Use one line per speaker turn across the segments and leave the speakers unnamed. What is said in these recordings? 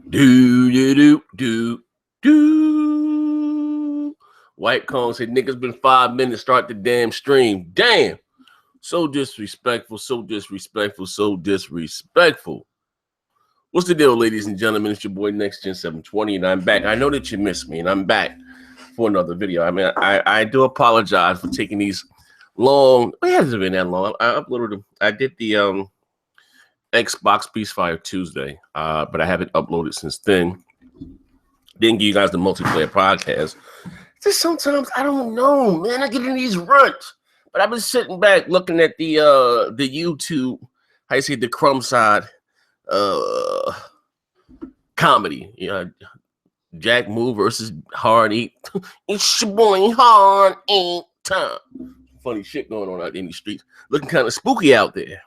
Do. White Cone said, niggas been 5 minutes, start the damn stream. Damn. So disrespectful, so disrespectful, so disrespectful. What's the deal, ladies and gentlemen? It's your boy Next Gen 720, and I'm back. I know that you missed me, and I'm back for another video. I mean, I do apologize for taking these long. It hasn't been that long. I uploaded them. I did the Xbox Peace Fire Tuesday, but I haven't uploaded since then. Didn't give you guys the multiplayer podcast. Just sometimes I don't know, man. I get in these ruts, but I've been sitting back looking at the YouTube. How you say the crumb side comedy? You know, Jack Moo versus Hard Eight. It's your boy Hard Eight time. Funny shit going on out in the streets. Looking kind of spooky out there.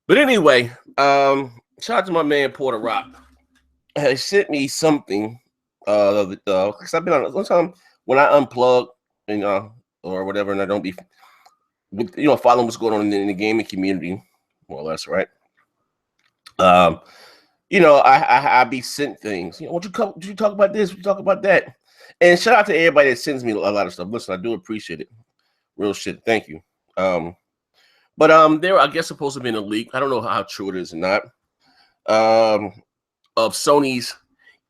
But anyway, shout out to my man Porter Rock. He sent me something because I've been on one time when I unplug and or whatever, and I don't be following what's going on in the gaming community, more or less, right? I be sent things. Would you talk about this? Would you talk about that? And shout out to everybody that sends me a lot of stuff. Listen, I do appreciate it. Real shit. Thank you. But there, I guess, supposed to be a leak. I don't know how true it is or not. Of Sony's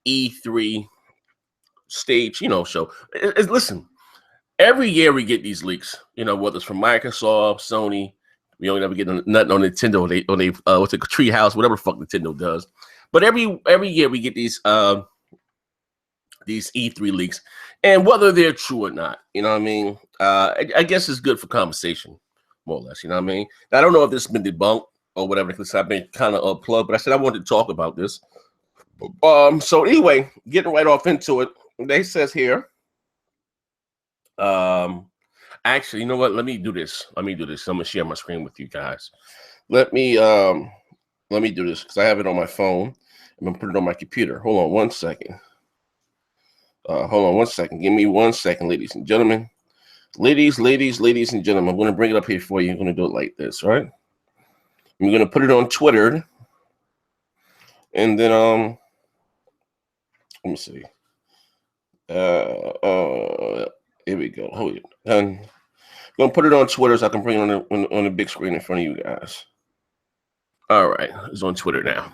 E3 stage, show. Listen, every year we get these leaks. Whether it's from Microsoft, Sony. We don't ever get nothing on Nintendo. They what's it, Treehouse, whatever the fuck Nintendo does. But every year we get these E3 leaks, and whether they're true or not, you know what I mean. I guess it's good for conversation, more or less. You know what I mean. Now, I don't know if this has been debunked or whatever, because I've been kind of unplugged. But I said I wanted to talk about this. So anyway, getting right off into it, they says here. Actually, you know what? Let me do this. I'm gonna share my screen with you guys. Let me do this because I have it on my phone. I'm gonna put it on my computer. Hold on 1 second. Give me 1 second, ladies and gentlemen. Ladies and gentlemen. I'm gonna bring it up here for you. I'm gonna do it like this, right? I'm gonna put it on Twitter, and then let me see. Here we go. Hold it. I'm gonna put it on Twitter so I can bring it on the big screen in front of you guys. All right, it's on Twitter now.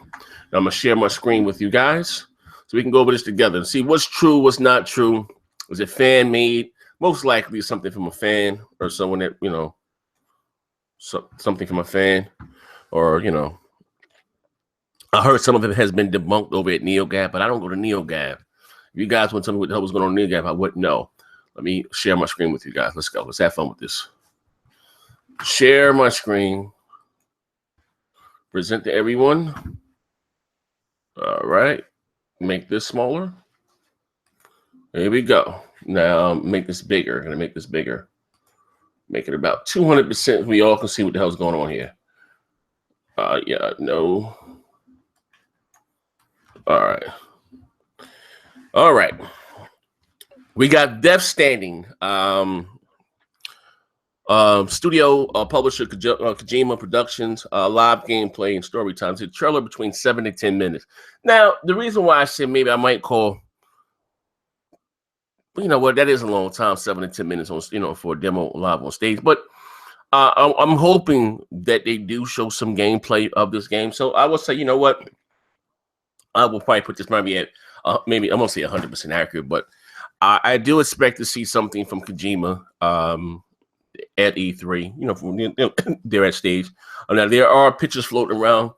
I'm gonna share my screen with you guys so we can go over this together and see what's true, what's not true. Was it fan made? Most likely something from a fan or someone that something from a fan, or I heard some of it has been debunked over at NeoGAF, but I don't go to NeoGAF. If you guys want to tell me what the hell was going on in NeoGAF, I wouldn't know. Let me share my screen with you guys. Let's go. Let's have fun with this. Share my screen. Present to everyone. All right. Make this smaller. There we go. Now make this bigger. I'm going to make this bigger. Make it about 200% so we all can see what the hell's going on here. Yeah, no. All right. We got Death Standing. Studio publisher Kojima Productions, live gameplay and story time. It's a trailer between 7 to 10 minutes. Now, the reason why I said maybe I might call, that is a long time, 7 to 10 minutes on, for a demo live on stage. But I'm hoping that they do show some gameplay of this game. So I will say, you know what? I will probably put this maybe at maybe I'm gonna say 100% accurate, but I do expect to see something from Kojima at E3. From they're at stage. Now there are pictures floating around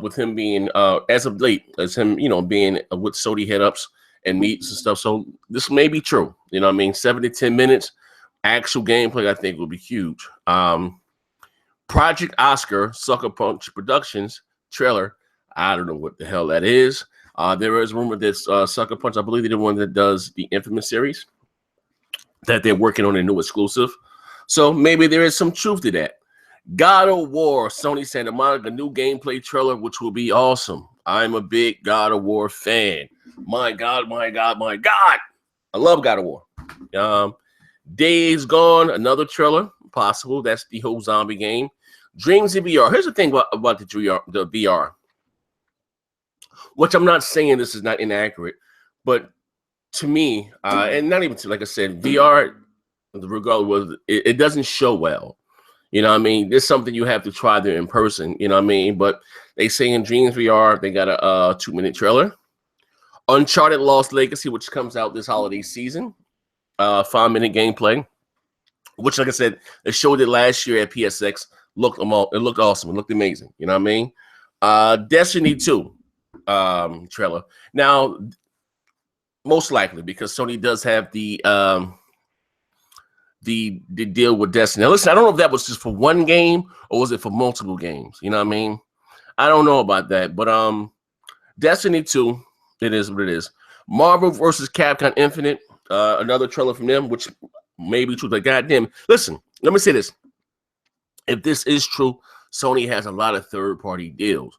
with him being as of late, as him being with Sony head ups and meets and stuff. So this may be true. 7 to 10 minutes actual gameplay. I think will be huge. Project Oscar Sucker Punch Productions trailer. I don't know what the hell that is. There is rumor that Sucker Punch, I believe they're the one that does the Infamous series, that they're working on a new exclusive. So maybe there is some truth to that. God of War, Sony Santa Monica, new gameplay trailer, which will be awesome. I'm a big God of War fan. My God. I love God of War. Days Gone, another trailer, possible. That's the whole zombie game. Dreams in VR. Here's the thing about the VR. which I'm not saying this is not inaccurate, but to me, and not even to, like I said, VR, regardless, it doesn't show well. You know what I mean? There's something you have to try there in person. You know what I mean? But they say in Dreams VR, they got a 2-minute trailer. Uncharted Lost Legacy, which comes out this holiday season. 5-minute gameplay, which, like I said, they showed it last year at PSX. It looked awesome. It looked amazing. You know what I mean? Destiny 2 trailer. Now, most likely, because Sony does have the deal with Destiny. Now, listen, I don't know if that was just for one game or was it for multiple games. You know what I mean? I don't know about that, but Destiny 2, it is what it is. Marvel versus Capcom Infinite, another trailer from them, which may be true. Like, goddamn, listen, let me say this. If this is true, Sony has a lot of third-party deals.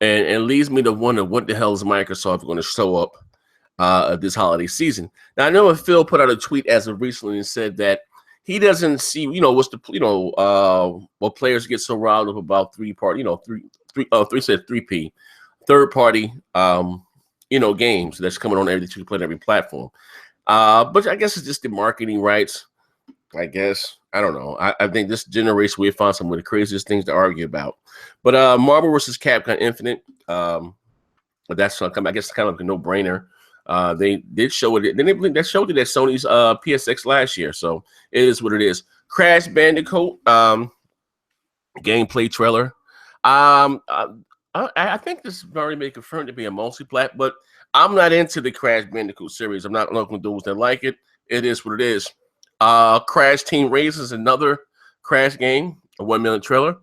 And it leads me to wonder what the hell is Microsoft going to show up this holiday season. Now, I know Phil put out a tweet as of recently and said that he doesn't see, what players get so riled up about third party games that's coming on every platform. But I guess it's just the marketing rights. I guess I don't know. I think this generation we find some of the craziest things to argue about. But Marvel versus Capcom Infinite, but that's I guess kind of like a no-brainer. They did show it. They showed it at Sony's PSX last year, so it is what it is. Crash Bandicoot gameplay trailer. I think this is already been confirmed to be a multi-plat, but I'm not into the Crash Bandicoot series. I'm not looking at those that like it. It is what it is. Crash Team Racers, another Crash game, a 1-minute trailer.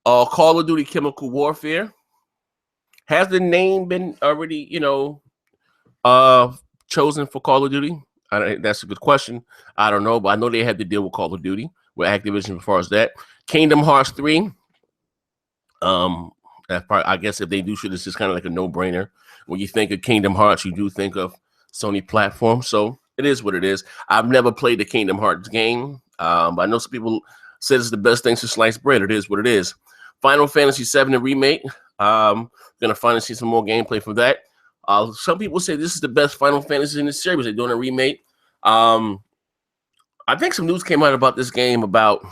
Call of Duty Chemical Warfare. Has the name been already, chosen for Call of Duty? That's a good question. I don't know, but I know they had to deal with Call of Duty with Activision as far as that. Kingdom Hearts 3. I guess if they do shit, it's just kind of like a no-brainer. When you think of Kingdom Hearts, you do think of Sony platform. So it is what it is. I've never played the Kingdom Hearts game, but I know some people say it's the best thing since sliced bread. It is what it is. Final Fantasy VII remake. Gonna finally see some more gameplay from that. Some people say this is the best Final Fantasy in the series. They're doing a remake. I think some news came out about this game about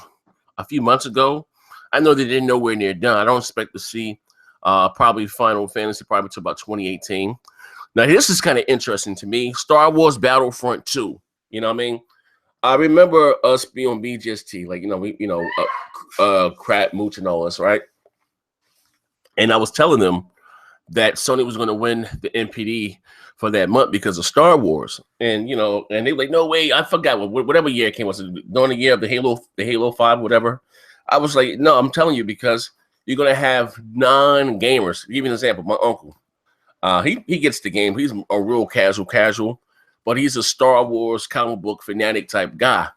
a few months ago. I know they didn't nowhere near done. I don't expect to see probably Final Fantasy probably until about 2018. Now, this is kind of interesting to me. Star Wars Battlefront 2. You know what I mean? I remember us being on BGST, Crap, Mooch, and all this, right? And I was telling them that Sony was going to win the NPD for that month because of Star Wars. And, and they were like, no way. I forgot whatever year it came. Was it during the year of the Halo 5, whatever? I was like, no, I'm telling you, because you're going to have non-gamers. Give you an example. My uncle, he gets the game. He's a real casual, but he's a Star Wars comic book fanatic type guy.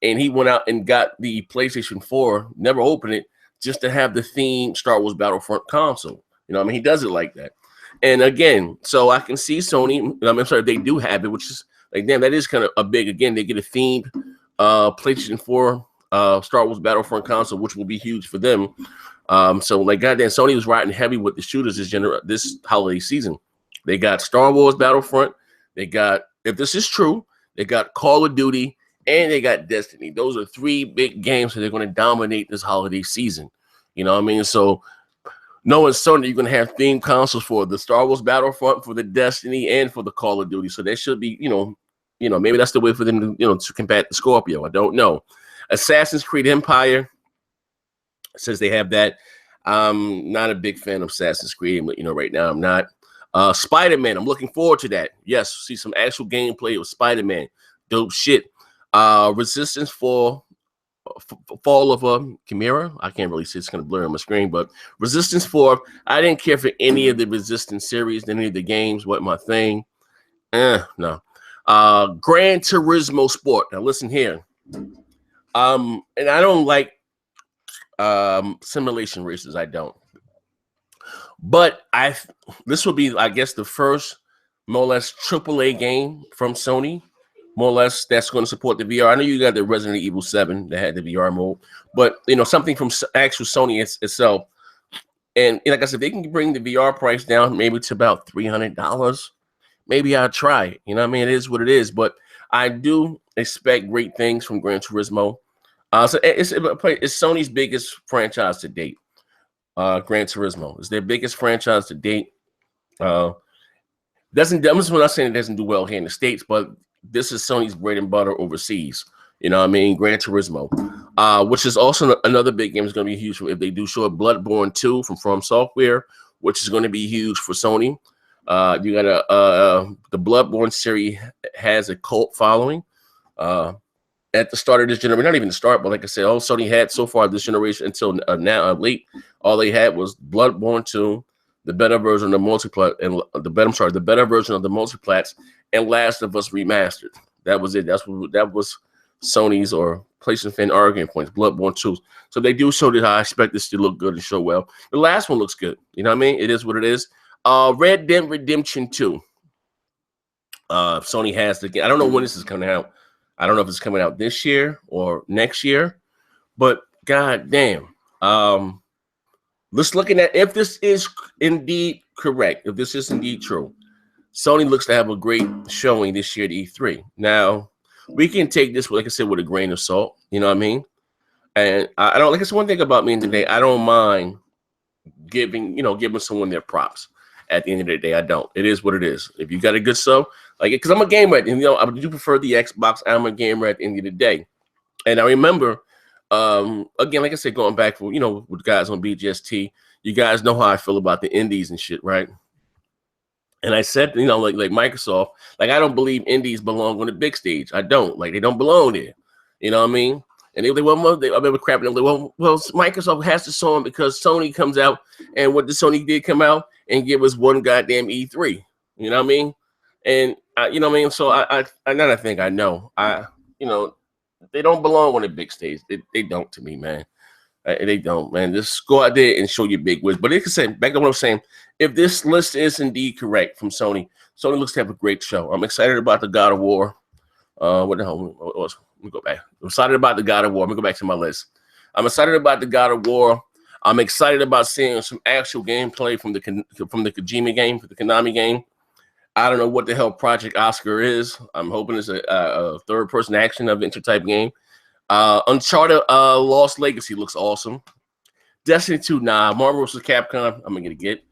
And he went out and got the PlayStation 4, never opened it, just to have the theme Star Wars Battlefront console. He does it like that. And again, so I can see Sony, I'm sorry, they do have it, which is like, damn, that is kind of a big, again, they get a themed PlayStation 4 Star Wars Battlefront console, which will be huge for them. So like, goddamn, Sony was riding heavy with the shooters this holiday season. They got Star Wars Battlefront. They got, if this is true, they got Call of Duty and they got Destiny. Those are 3 big games that they're going to dominate this holiday season. You know what I mean? So knowing Sony, you're going to have themed consoles for the Star Wars Battlefront, for the Destiny, and for the Call of Duty. So that should be, maybe that's the way for them to, to combat the Scorpio. I don't know. Assassin's Creed Empire says they have that. I'm not a big fan of Assassin's Creed, but right now I'm not. Spider-Man, I'm looking forward to that. Yes, see some actual gameplay of Spider-Man. Dope shit. Resistance for Fall of Chimera. I can't really see, it's kind of blurry on my screen, but Resistance 4. I didn't care for any of the Resistance series, any of the games. What my thing? No. Gran Turismo Sport. Now listen here. And I don't like simulation races. I don't. But this will be, I guess, the first more or less AAA game from Sony. More or less, that's going to support the VR. I know you got the Resident Evil 7 that had the VR mode, but something from actual Sony itself And like I said, they can bring the VR price down maybe to about $300. Maybe I'll try it. You know what I mean? It is what it is. But I do expect great things from Gran Turismo. So it's Sony's biggest franchise to date. Gran Turismo is their biggest franchise to date. I'm not saying it doesn't do well here in the States, but this is Sony's bread and butter overseas. You know what I mean? Gran Turismo, which is also another big game. Is going to be huge if they do show up Bloodborne 2 from Software, which is going to be huge for Sony. You got the Bloodborne series has a cult following. At the start of this generation, not even the start, but like I said, all Sony had so far this generation until now, late, all they had was Bloodborne 2, the better version of the multiplat, and the better version of the multiplats, and Last of Us Remastered. That was it. That was Sony's or PlayStation fan arguing points. Bloodborne 2. So they do show that I expect this to look good and show well. The last one looks good. You know what I mean? It is what it is. Red Dead Redemption 2. Sony has the game. I don't know when this is coming out. I don't know if it's coming out this year or next year, but god damn. Let's looking at if this is indeed correct, if this is indeed true. Sony looks to have a great showing this year at E3. Now, we can take this, like I said, with a grain of salt. You know what I mean? And I don't like it's one thing about me today. I don't mind giving someone their props. At the end of the day, I don't. It is what it is. If you got a good show, like it, because I'm a gamer, and I do prefer the Xbox. I'm a gamer at the end of the day. And I remember, again, like I said, going back for with guys on BGST, you guys know how I feel about the indies and shit, right? And I said, like Microsoft, like I don't believe indies belong on the big stage. I don't. Like they don't belong there. You know what I mean? And I remember crapping them. Well, Microsoft has to show them because Sony comes out, and what did Sony did come out and give us one goddamn E3. You know what I mean? And you know what I mean. So I think I know. They don't belong on the big stage. They don't to me, man. They don't, man. Just go out there and show your big wiz. But like I said, back to what I'm saying, if this list is indeed correct from Sony looks to have a great show. I'm excited about the God of War. What the hell? Let me go back. I'm excited about the God of War. Let me go back to my list. I'm excited about the God of War. I'm excited about seeing some actual gameplay from the Kojima game, for the Konami game. I don't know what the hell Project Oscar is. I'm hoping it's a third-person action adventure type game. Uncharted Lost Legacy looks awesome. Destiny 2, nah. Marvel vs. Capcom, I'm gonna get.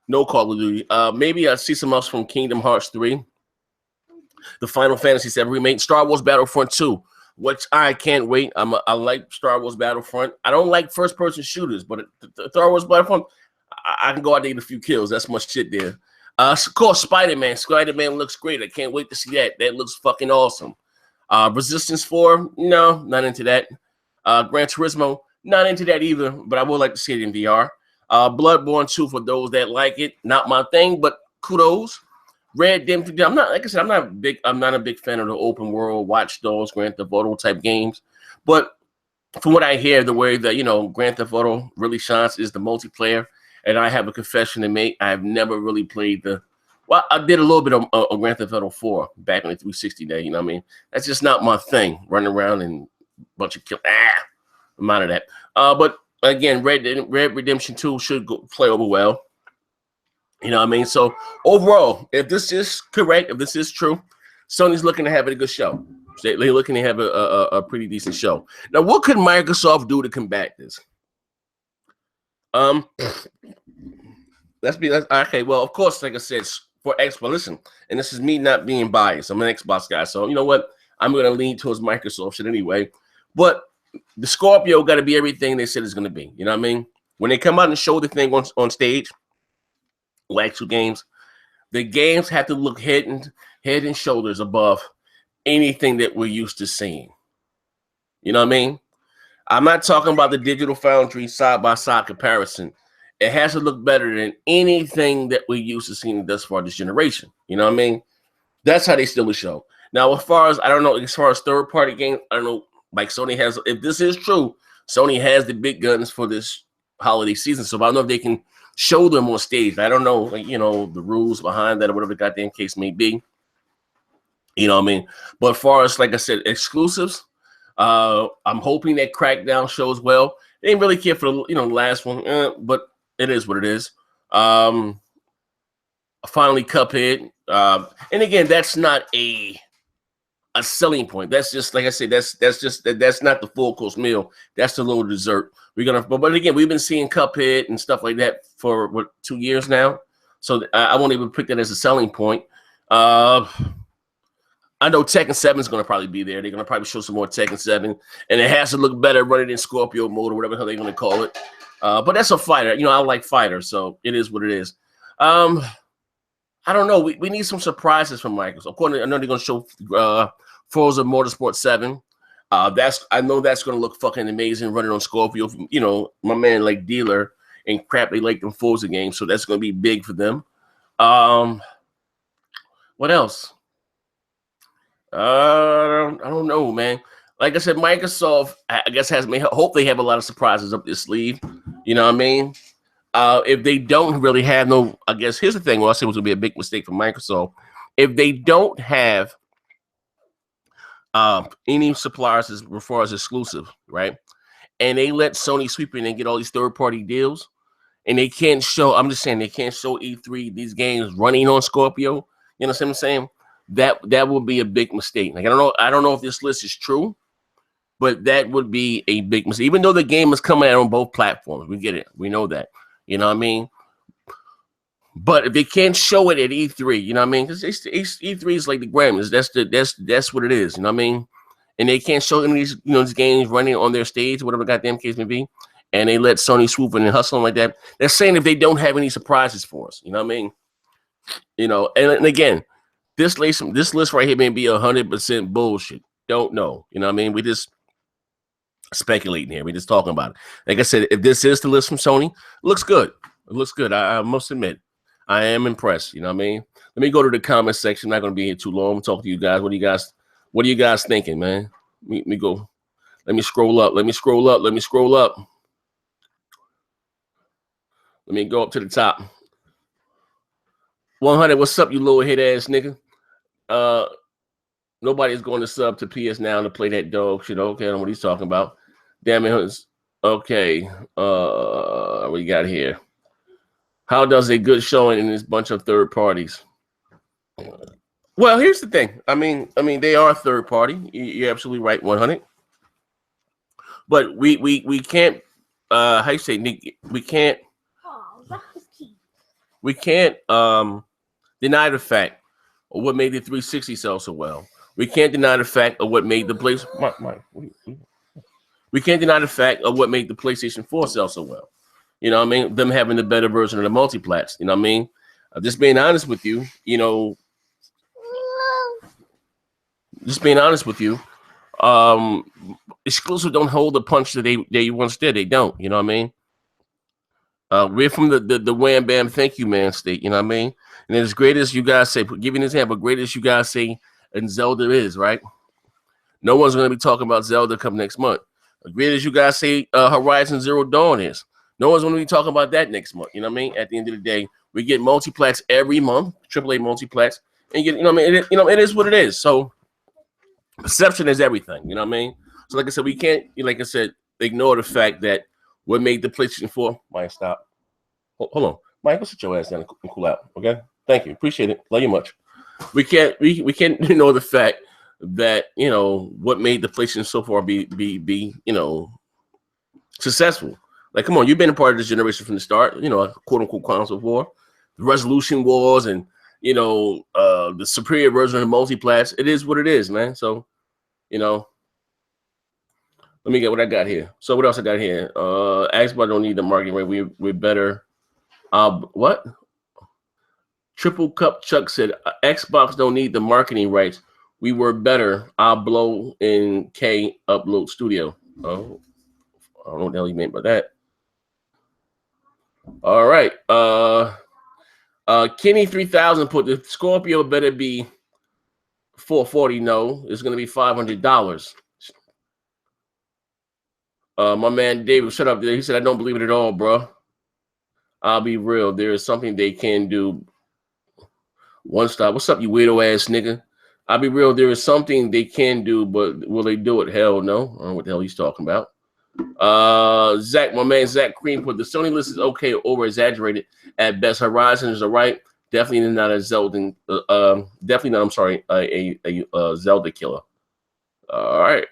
No Call of Duty. Maybe I see some else from Kingdom Hearts 3. The Final Fantasy VII remake. Star Wars Battlefront 2, which I can't wait. I like Star Wars Battlefront. I don't like first-person shooters, but the Star Wars Battlefront, I can go out there and get a few kills. That's much shit there. Of course, Spider-Man. Spider-Man looks great. I can't wait to see that. That looks fucking awesome. Resistance 4, no, not into that. Gran Turismo, not into that either, but I would like to see it in VR. Bloodborne 2 for those that like it. Not my thing, but kudos. Red Dead. I'm not, like I said, I'm not a big fan of the open world Watch Dogs, Grand Theft Auto type games. But from what I hear, the way that Grand Theft Auto really shines is the multiplayer. And I have a confession to make. I have never really played I did a little bit of Grand Theft Auto 4 back in the 360 day. You know what I mean? That's just not my thing. Running around and a bunch of kill. I'm out of that. But again, Red Redemption 2 should play over well. You know what I mean? So overall, if this is correct, if this is true, Sony's looking to have a good show. They're looking to have a pretty decent show. Now, what could Microsoft do to combat this? Okay. Well, of course, like I said, for Xbox, listen, and this is me not being biased. I'm an Xbox guy, so you know what? I'm going to lean towards Microsoft shit anyway. But the Scorpio got to be everything they said it's going to be. You know what I mean? When they come out and show the thing on stage, like two games, the games have to look head and shoulders above anything that we're used to seeing. You know what I mean? I'm not talking about the Digital Foundry side-by-side comparison. It has to look better than anything that we're used to seeing thus far this generation. You know what I mean? That's how they steal the show. Now, as far as third-party games, I don't know, like Sony has, if this is true, Sony has the big guns for this holiday season. So I don't know if they can show them on stage. I don't know, the rules behind that or whatever the goddamn case may be. You know what I mean? But as far as, like I said, exclusives, I'm hoping that Crackdown shows well. They didn't really care for the last one, but it is what it is. Finally, Cuphead, and again, that's not a selling point. That's just like I said. That's not the full course meal. That's the little dessert. We're gonna, but again, we've been seeing Cuphead and stuff like that for 2 years now. So I won't even pick that as a selling point. I know Tekken 7 is going to probably be there. They're going to probably show some more Tekken 7, and it has to look better running in Scorpio mode or whatever the hell they're going to call it. But that's a fighter. I like fighters, so it is what it is. I don't know. We need some surprises from Microsoft. Of course, I know they're going to show Forza Motorsport 7. I know that's going to look fucking amazing running on Scorpio. My man like Dealer and crap, they like them Forza games, so that's going to be big for them. What else? I don't know, man. Like I said, Microsoft, I guess, hope they have a lot of surprises up their sleeve. You know what I mean? If they don't really have no, I guess here's the thing. Well, I said it was going to be a big mistake for Microsoft. If they don't have any suppliers as far as exclusive, right? And they let Sony sweep in and get all these third-party deals, and they can't show, I'm just saying, they can't show E3 these games running on Scorpio. You know what I'm saying? That would be a big mistake. Like I don't know if this list is true, but that would be a big mistake. Even though the game is coming out on both platforms, we get it. We know that. You know what I mean? But if they can't show it at E3, you know what I mean? Because E3 is like the Grammys. That's what it is. You know what I mean? And they can't show any of these these games running on their stage, whatever the goddamn case may be, and they let Sony swoop in and hustle like that. They're saying if they don't have any surprises for us, you know what I mean? And again. This list right here may be 100% bullshit. Don't know. You know what I mean? We just speculating here. We just talking about it. Like I said, if this is the list from Sony, it looks good. It looks good. I must admit, I am impressed. You know what I mean? Let me go to the comment section. I'm not going to be here too long. I'm talking to you guys. What are you guys thinking, man? Let me go. Let me scroll up. Let me scroll up. Let me scroll up. Let me go up to the top. 100. What's up, you little head ass nigga? Nobody's going to sub to PS Now to play that dog shit. Okay, I don't know what he's talking about. Damn it. Okay. What you got here? How does a good showing in this bunch of third parties? Well, here's the thing. I mean, they are third party. You're absolutely right, 100. But we can't. How you say? We can't. We can't deny the fact of what made the 360 sell so well. We can't deny the fact of what made the We can't deny the fact of what made the PlayStation 4 sell so well. You know what I mean? Them having the better version of the multiplats. You know what I mean? Just being honest with you, exclusive don't hold the punch that they once did. They don't. You know what I mean? We're from the wham bam thank you man state. You know what I mean? And as great as you guys say, giving this example, great as you guys say, and Zelda is, right? No one's going to be talking about Zelda come next month. As great as you guys say, Horizon Zero Dawn is. No one's going to be talking about that next month. You know what I mean? At the end of the day, we get multiplats every month, AAA multiplats, and you know what I mean? It is what it is. So perception is everything. You know what I mean? So like I said, we can't, like I said, ignore the fact that what made the PlayStation 4. Mike, stop. Hold on. Mike, go sit your ass down and cool out. Okay? Thank you. Appreciate it. Love you much. We can't ignore the fact that, what made the PlayStation so far be successful. Like, come on, you've been a part of this generation from the start, quote unquote console war, the resolution wars, and the superior version of multiplats. It is what it is, man. So, let me get what I got here. So what else I got here? Xbox don't need the marketing rate. We're better. What? Triple Cup Chuck said Xbox don't need the marketing rights. We were better. I'll blow in K Upload Studio. Oh, I don't know what the hell he meant by that. All right. Kenny 3000 put the Scorpio better be $440. No, it's gonna be $500. My man David, shut up there. He said, I don't believe it at all, bro. I'll be real. There is something they can do. One stop. What's up, you weirdo ass nigga? I'll be real. There is something they can do, but will they do it? Hell no. I don't know what the hell he's talking about. Zach, my man Zach Cream put the Sony list is okay, over exaggerated at best. Horizon is alright. Definitely not a Zelda. Definitely not. I'm sorry, a Zelda killer. All right.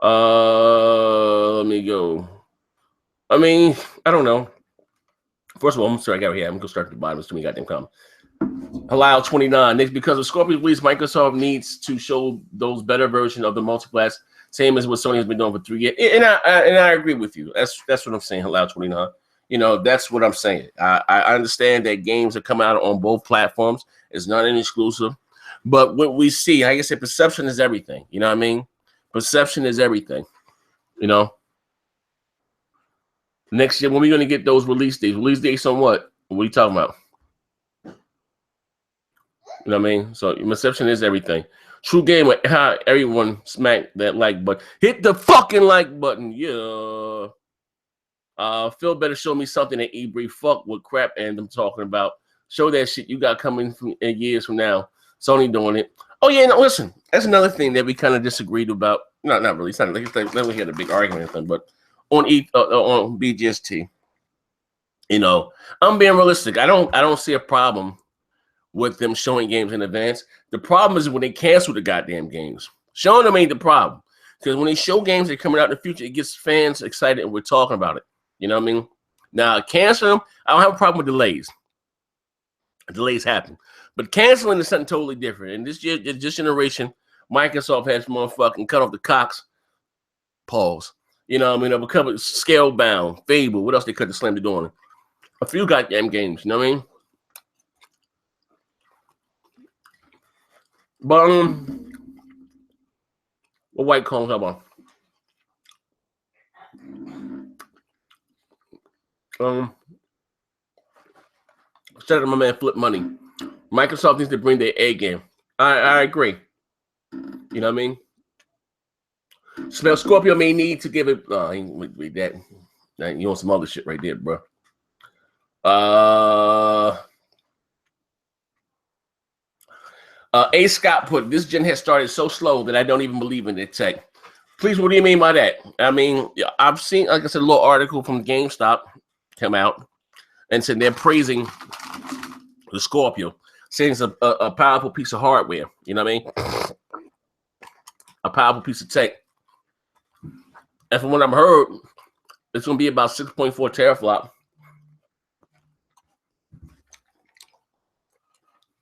Let me go. I mean, I don't know. First of all, I'm sorry, I got here. I'm gonna start at the bottom. It's too many goddamn comments. Allow 29. Next, because of Scorpio release, Microsoft needs to show those better version of the multiplayer, same as what Sony has been doing for 3 years. And I agree with you. That's what I'm saying. Allow 29. You know, that's what I'm saying. I understand that games are coming out on both platforms. It's not an exclusive. But what we see, like I said, perception is everything. You know what I mean? Perception is everything. You know? Next year, when are we going to get those release dates? Release dates on what? What are you talking about? You know what I mean? So perception is everything. True game with how everyone smack that like button. Hit the fucking like button. Yeah. Phil better show me something at E3. Fuck what crap and I'm talking about. Show that shit you got coming from years from now. Sony doing it. Oh yeah, no, listen. That's another thing that we kind of disagreed about. Not really. It's not like we had a big argument or anything, but on on BGST, you know, I'm being realistic. I don't see a problem with them showing games in advance. The problem is when they cancel the goddamn games. Showing them ain't the problem. Because when they show games that are coming out in the future, it gets fans excited and we're talking about it. You know what I mean? Now, cancel them, I don't have a problem with delays. Delays happen. But canceling is something totally different. And this generation, Microsoft has motherfucking cut off the cocks. Pause. You know what I mean? They'll become Scalebound, Fable. What else they cut the slam to doing? A few goddamn games. You know what I mean? But what white cones how about? Shout out to my man Flip Money. Microsoft needs to bring their A game. I agree. You know what I mean? Smell Scorpio may need to give it. Read that. You want some other shit right there, bro. A Scott put this gen has started so slow that I don't even believe in it tech. Please, what do you mean by that? I mean, I've seen, like I said, a little article from GameStop come out and said they're praising the Scorpio, saying it's a powerful piece of hardware. You know what I mean? A powerful piece of tech. And from what I've heard, it's going to be about 6.4 teraflop.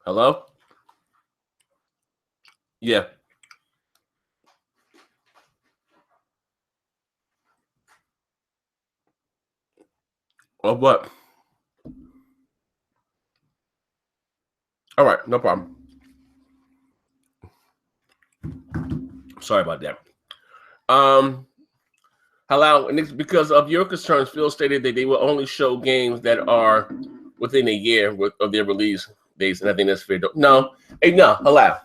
Hello? Yeah. Or what? All right, no problem. Sorry about that. Hello, and it's because of your concerns. Phil stated that they will only show games that are within a year of their release dates, and I think that's fair. No, hey, no, hello.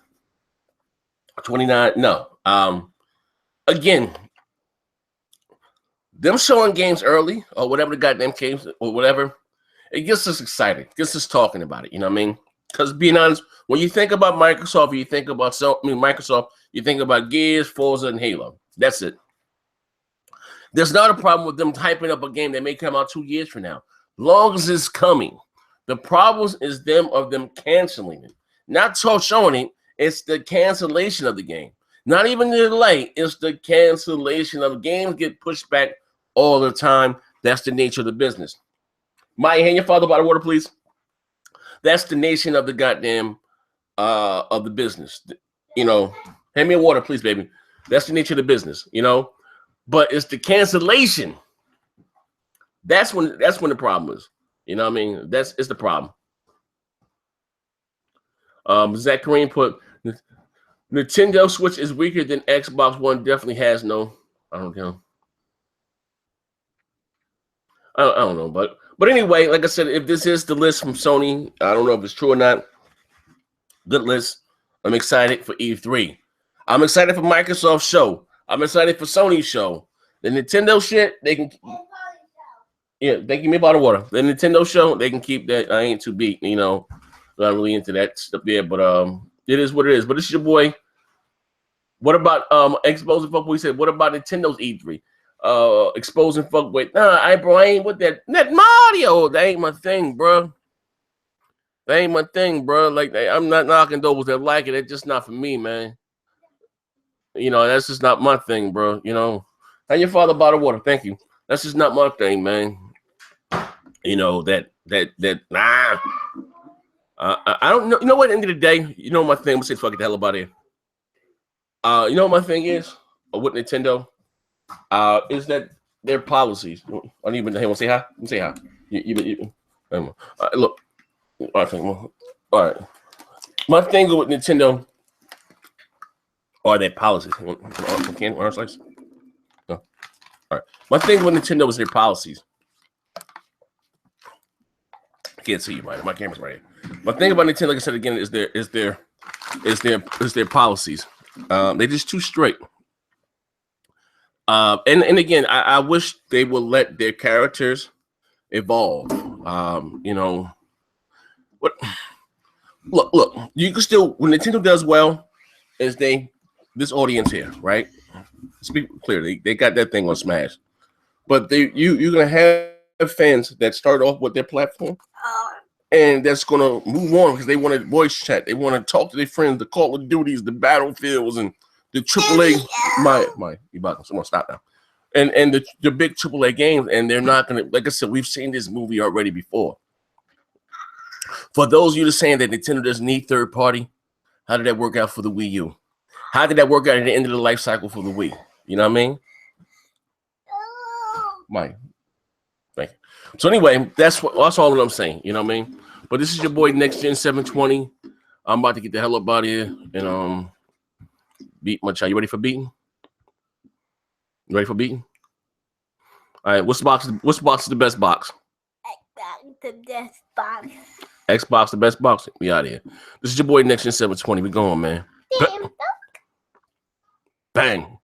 29, no. Again, them showing games early or whatever the goddamn games or whatever, it gets us excited, gets us talking about it. You know what I mean? Because being honest, when you think about Microsoft, you think about Microsoft, you think about Gears, Forza, and Halo. That's it. There's not a problem with them typing up a game that may come out 2 years from now, long as it's coming. The problem is them canceling it, not showing it. It's the cancellation of the game. Not even the delay. It's the cancellation of games get pushed back all the time. That's the nature of the business. Maya, hand your father by the water, please. That's the nation of the goddamn of the business. You know, hand me a water, please, baby. That's the nature of the business. You know, but it's the cancellation. That's when the problem is. You know what I mean? It's the problem. Zach Kareem put Nintendo Switch is weaker than Xbox One. Definitely has no. I don't know. I don't know, but anyway, like I said, if this is the list from Sony, I don't know if it's true or not. Good list. I'm excited for E3. I'm excited for Microsoft's show. I'm excited for Sony's show. The Nintendo shit, they can. Yeah, they give me a bottle of water. The Nintendo show, they can keep that. I ain't too beat, you know. Not really into that stuff there, but it is what it is. But it's your boy, What about exposing fuck? We said. What about Nintendo's E3? Exposing fuck with I ain't with that Mario. That ain't my thing, bro. That ain't my thing, bro. Like I'm not knocking those that like it. It's just not for me, man. You know, that's just not my thing, bro. You know, and your father bottled water. Thank you. That's just not my thing, man. You know that nah. I don't know. You know what? At the end of the day, you know my thing. I'm gonna say fuck it the hell about it. You know what my thing is with Nintendo? Is that their policies. I don't even want to say hi. Say hi. Look. All right. My thing with Nintendo are their policies. Can orange slice? No. All right. My thing with Nintendo is their policies. I can't see you, right? My camera's right here. My thing about Nintendo, like I said again, is their policies. They're just too straight. And again, I wish they would let their characters evolve. You know, what? Look. You can still when Nintendo does well, is this audience here, right? Speak clearly. They got that thing on Smash, but you're gonna have fans that start off with their platform, and that's gonna move on because they want to voice chat, they want to talk to their friends, the Call of Duties, the Battlefields, and the AAA. You about to someone stop now. And the big AAA games, and they're not gonna, like I said, we've seen this movie already before. For those of you that are saying that Nintendo doesn't need third party, how did that work out for the Wii U? How did that work out at the end of the life cycle for the Wii? You know what I mean? Mike. Thank you. So anyway, that's all I'm saying. You know what I mean? But this is your boy Next Gen 720. I'm about to get the hell up out of here and beat my child. You ready for beating? You ready for beating? All right. Which box is the best box?
Xbox, the best box.
Xbox, the best box. We out of here. This is your boy Next Gen 720. We going, man. Bang.